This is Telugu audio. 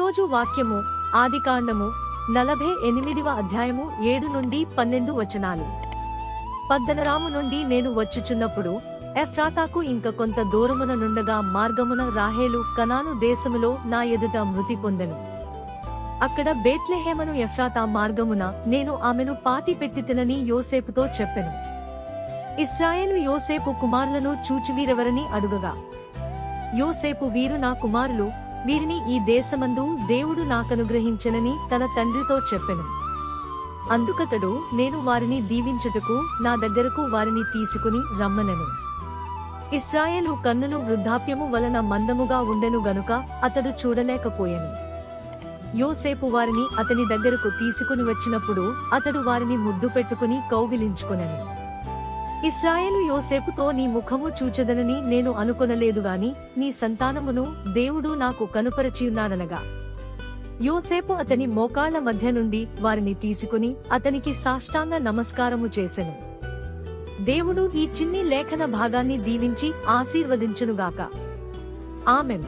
ఈరోజు వాక్యము ఆదికాండము 48వ అధ్యాయము 7 నుండి 12 వచనాలు. పద్దనరాము నుండి నేను వచ్చుచున్నప్పుడు ఎఫ్రాతాకు ఇంక కొంత దూరమున నుండగా మార్గమున రాహేలు కనాను దేశములో నా ఎదుట మృతి పొందెను. అక్కడ బేత్లెహేమను ఎఫ్రాతా మార్గమున నేను ఆమెను పాతిపెట్టితినని యోసేపుతో చెప్పెను. ఇశ్రాయేలు యోసేపు కుమారులను చూచి వీరెవరని అడుగగా, యోసేపు వీరు నా కుమారులు, వీరిని ఈ దేశమందు దేవుడు నాకనుగ్రహించెనని తన తండ్రితో చెప్పెను. అందుకతడు నేను వారిని దీవించుటకు నా దగ్గరకు వారిని తీసుకుని రమ్మనెను. ఇశ్రాయేలు కన్నులు వృద్ధాప్యము వలన మందముగా ఉండెను గనుక అతడు చూడలేకపోయెను. యోసేపు వారిని అతని దగ్గరకు తీసుకుని వచ్చినప్పుడు అతడు వారిని ముద్దు పెట్టుకుని కౌగిలించుకొనెను. ఇశ్రాయేలు యోసేపుతో, నీ ముఖము చూచెదనని నేను అనుకొనలేదుగాని నీ సంతానమును దేవుడు నాకు కనుపరచియున్నాడనగా, యోసేపు అతని మోకాళ్ల మధ్య నుండి వారిని తీసుకుని అతనికి సాష్టాంగ నమస్కారము చేసెను. దేవుడు ఈ చిన్ని లేఖన భాగాన్ని దీవించి ఆశీర్వదించునుగాక. ఆమెన్.